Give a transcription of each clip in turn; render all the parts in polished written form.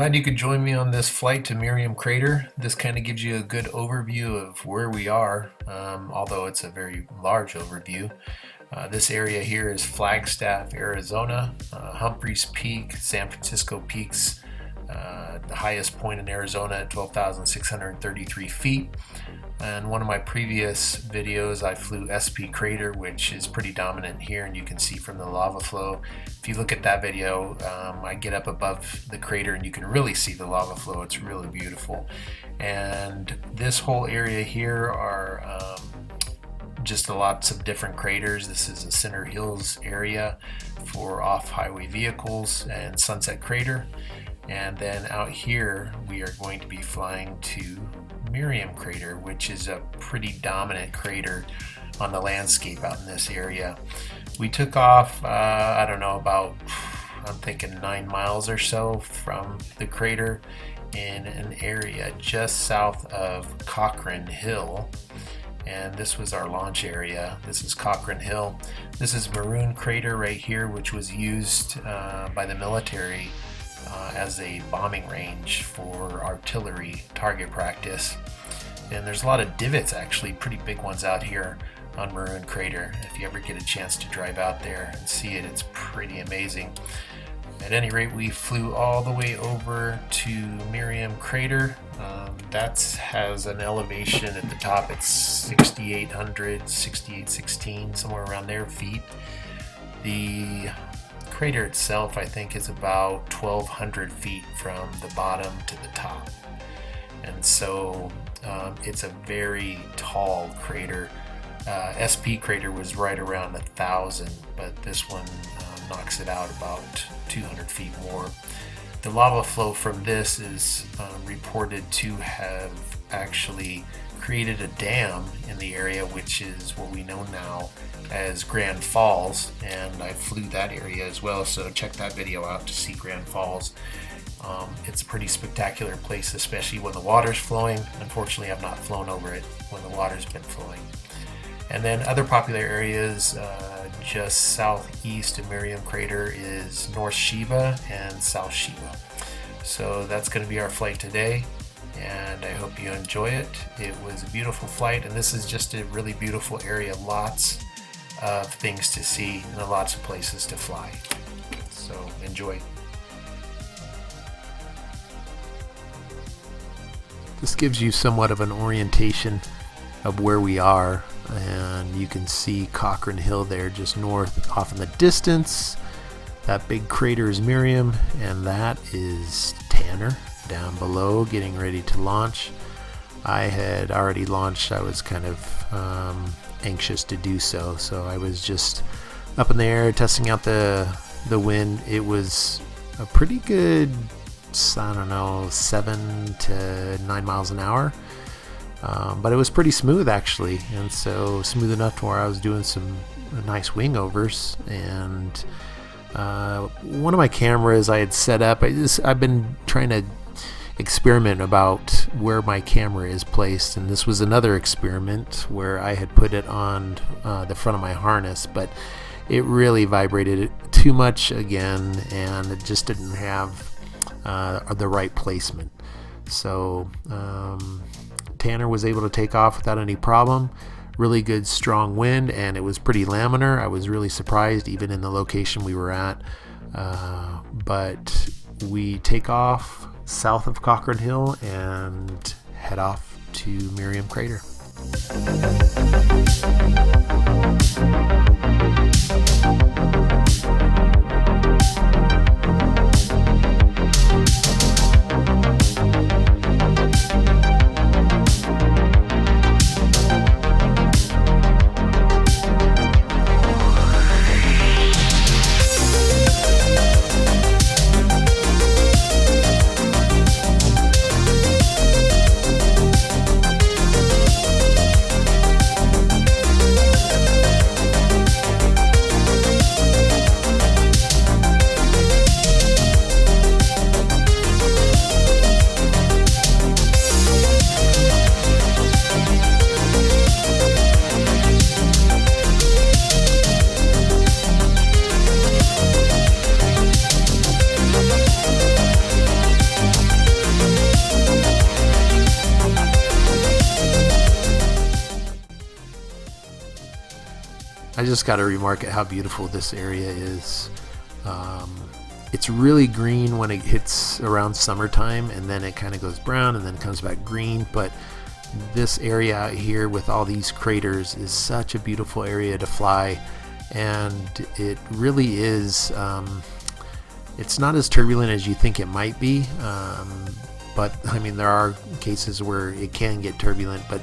Glad you could join me on this flight to Merriam Crater. This kind of gives you a good overview of where we are, although it's a very large overview. This area here is Flagstaff, Arizona, Humphreys Peak, San Francisco Peaks, the highest point in Arizona at 12,633 feet. And one of my previous videos, I flew SP Crater, which is pretty dominant here, and you can see from the lava flow. If you look at that video, I get up above the crater and you can really see the lava flow. It's really beautiful. And this whole area here are just lots of different craters. This is a Center Hills area for off-highway vehicles and Sunset Crater. And then out here, we are going to be flying to Merriam Crater, which is a pretty dominant crater on the landscape out in this area. We took off, I don't know, about, I'm thinking 9 miles or so from the crater in an area just south of Cochrane Hill. And this was our launch area. This is Cochrane Hill. This is Merriam Crater right here, which was used by the military as a bombing range for artillery target practice. And there's a lot of divots, actually, pretty big ones out here on Merriam Crater. If you ever get a chance to drive out there and see it, it's pretty amazing. At any rate, we flew all the way over to Merriam Crater. That has an elevation at the top. It's 6,800, 6,816, somewhere around there feet. The crater itself, I think, is about 1,200 feet from the bottom to the top. And so it's a very tall crater. SP Crater was right around 1,000, but this one knocks it out about 200 feet more. The lava flow from this is reported to have actually created a dam in the area, which is what we know now as Grand Falls, and I flew that area as well, so check that video out to see Grand Falls. It's a pretty spectacular place, especially when the water's flowing. Unfortunately, I've not flown over it when the water's been flowing. And then other popular areas just southeast of Merriam Crater is North Shiva and South Shiva. So that's going to be our flight today, and I hope you enjoy it. It was a beautiful flight, and this is just a really beautiful area. Lots of things to see and lots of places to fly. So enjoy. This gives you somewhat of an orientation of where we are, and you can see Cochrane Hill there just north off in the distance. That big crater is Merriam, and that is Tanner down below getting ready to launch. I had already launched. I was kind of anxious to do so, so I was just up in the air testing out the wind. It was a pretty good, I don't know, 7 to 9 miles an hour. But it was pretty smooth, actually, and so smooth enough to where I was doing some nice wing overs. And one of my cameras I had set up, I've been trying to experiment about where my camera is placed, and this was another experiment where I had put it on the front of my harness, but it really vibrated too much again, and it just didn't have the right placement. So Tanner was able to take off without any problem. Really good strong wind, and it was pretty laminar. I was really surprised even in the location we were at. But we take off south of Cochrane Hill and head off to Merriam Crater. I just got to remark at how beautiful this area is. It's really green when it hits around summertime, and then it kind of goes brown and then comes back green. But this area out here with all these craters is such a beautiful area to fly, and it really is. It's not as turbulent as you think it might be, but I mean there are cases where it can get turbulent, but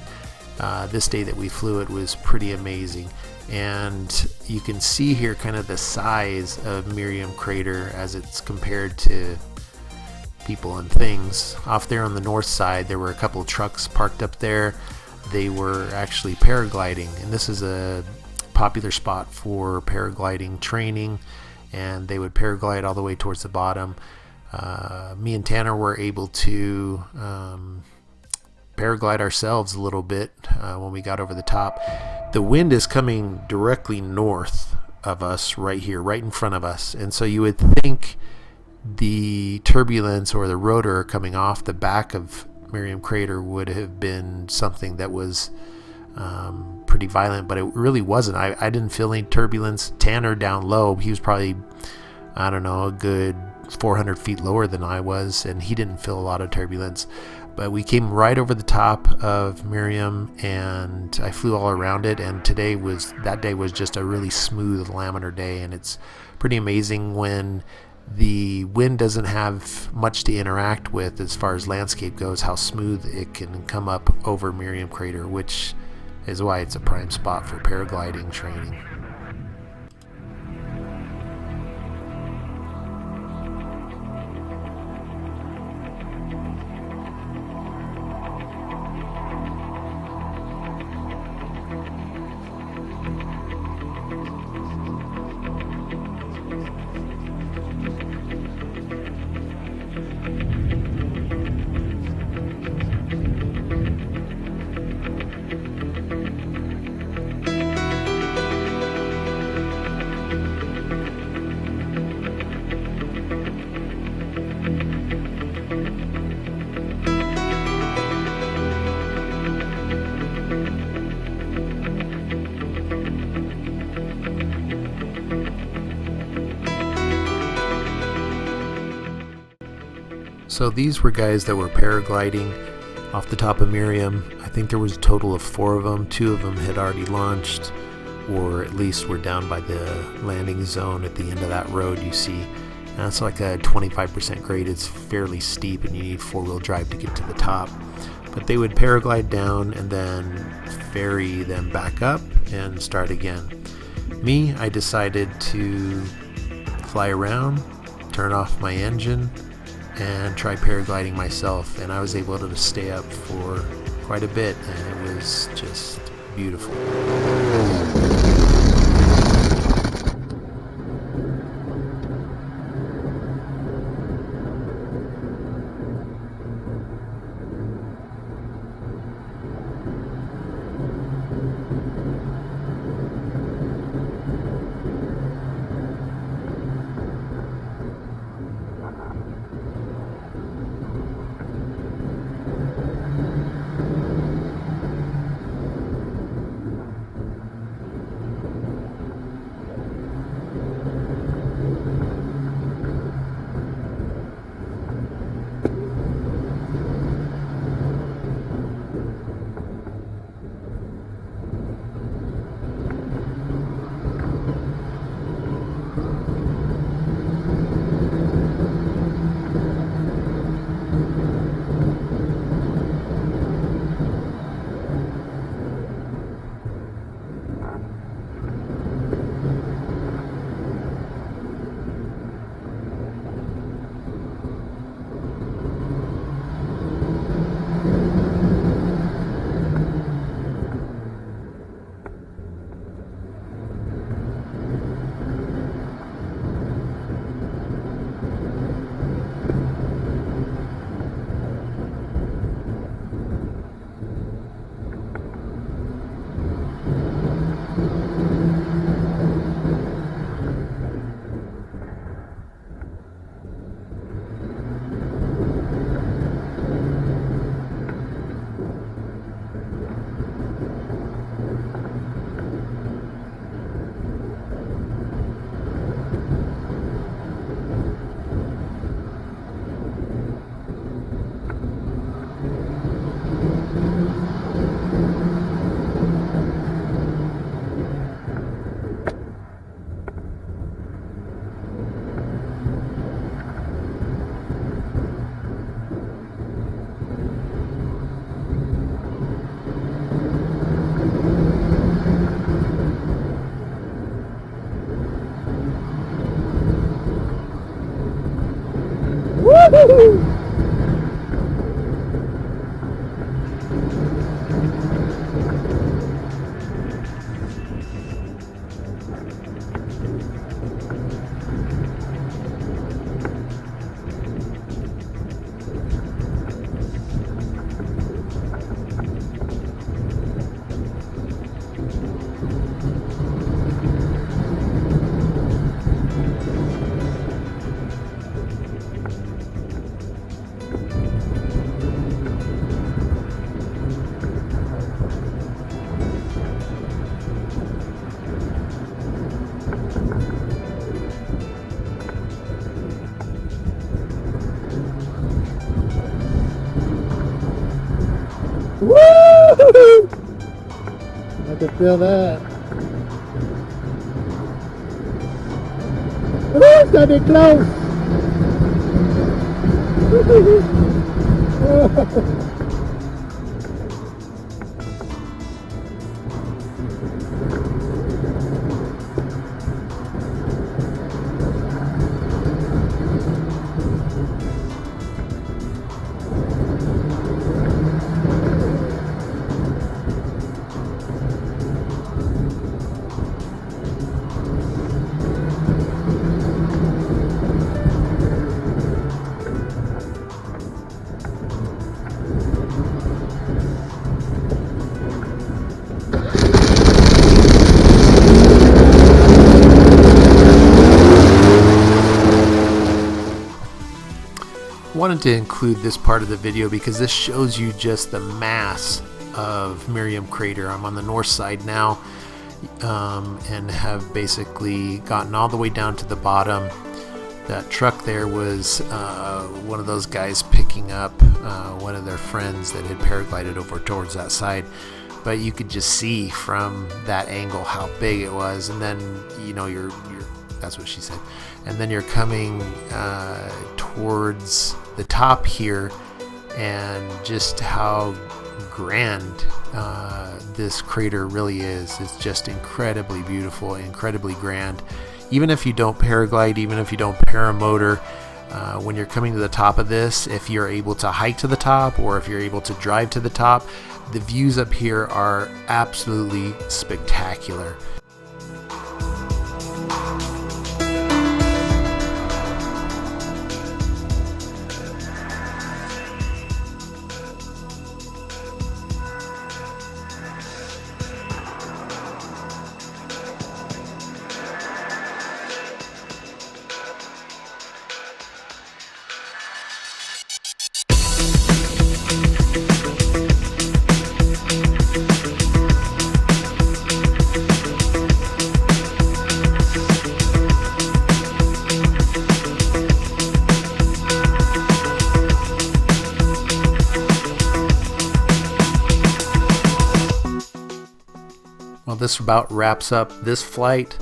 this day that we flew it was pretty amazing. And you can see here kind of the size of Merriam Crater as it's compared to people and things. Off there on the north side there were a couple of trucks parked up there. They were actually paragliding, and this is a popular spot for paragliding training, and they would paraglide all the way towards the bottom. Me and Tanner were able to paraglide ourselves a little bit when we got over the top. The wind is coming directly north of us right here, right in front of us, and so you would think the turbulence or the rotor coming off the back of Merriam Crater would have been something that was pretty violent, but it really wasn't. I didn't feel any turbulence. Tanner down low, he was probably, I don't know, a good 400 feet lower than I was, and he didn't feel a lot of turbulence. But we came right over the top of Merriam, and I flew all around it, and that day was just a really smooth laminar day, and it's pretty amazing when the wind doesn't have much to interact with as far as landscape goes, how smooth it can come up over Merriam Crater, which is why it's a prime spot for paragliding training. So these were guys that were paragliding off the top of Merriam. I think there was a total of 4 of them. 2 of them had already launched, or at least were down by the landing zone at the end of that road you see. And that's like a 25% grade. It's fairly steep, and you need 4-wheel drive to get to the top. But they would paraglide down and then ferry them back up and start again. Me, I decided to fly around, turn off my engine, and try paragliding myself, and I was able to stay up for quite a bit, and it was just beautiful. Woo! I can feel that. Woo, it's gonna be close. Wanted to include this part of the video because this shows you just the mass of Merriam Crater. I'm on the north side now and have basically gotten all the way down to the bottom. That truck there was one of those guys picking up one of their friends that had paraglided over towards that side. But you could just see from that angle how big it was, and then you know you're that's what she said. And then you're coming towards the top here, and just how grand this crater really is. It's just incredibly beautiful, incredibly grand. Even if you don't paraglide, even if you don't paramotor, when you're coming to the top of this, if you're able to hike to the top or if you're able to drive to the top, the views up here are absolutely spectacular. Well, this about wraps up this flight.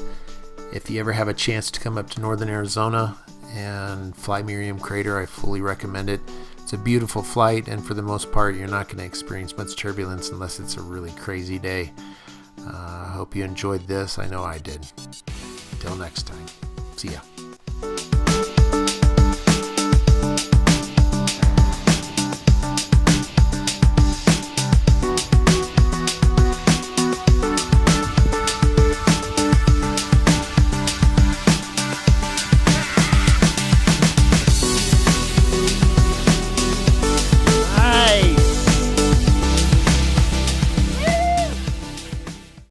If you ever have a chance to come up to northern Arizona and fly Merriam Crater, I fully recommend it. It's a beautiful flight, and for the most part, you're not going to experience much turbulence unless it's a really crazy day. I hope you enjoyed this. I know I did. Till next time. See ya.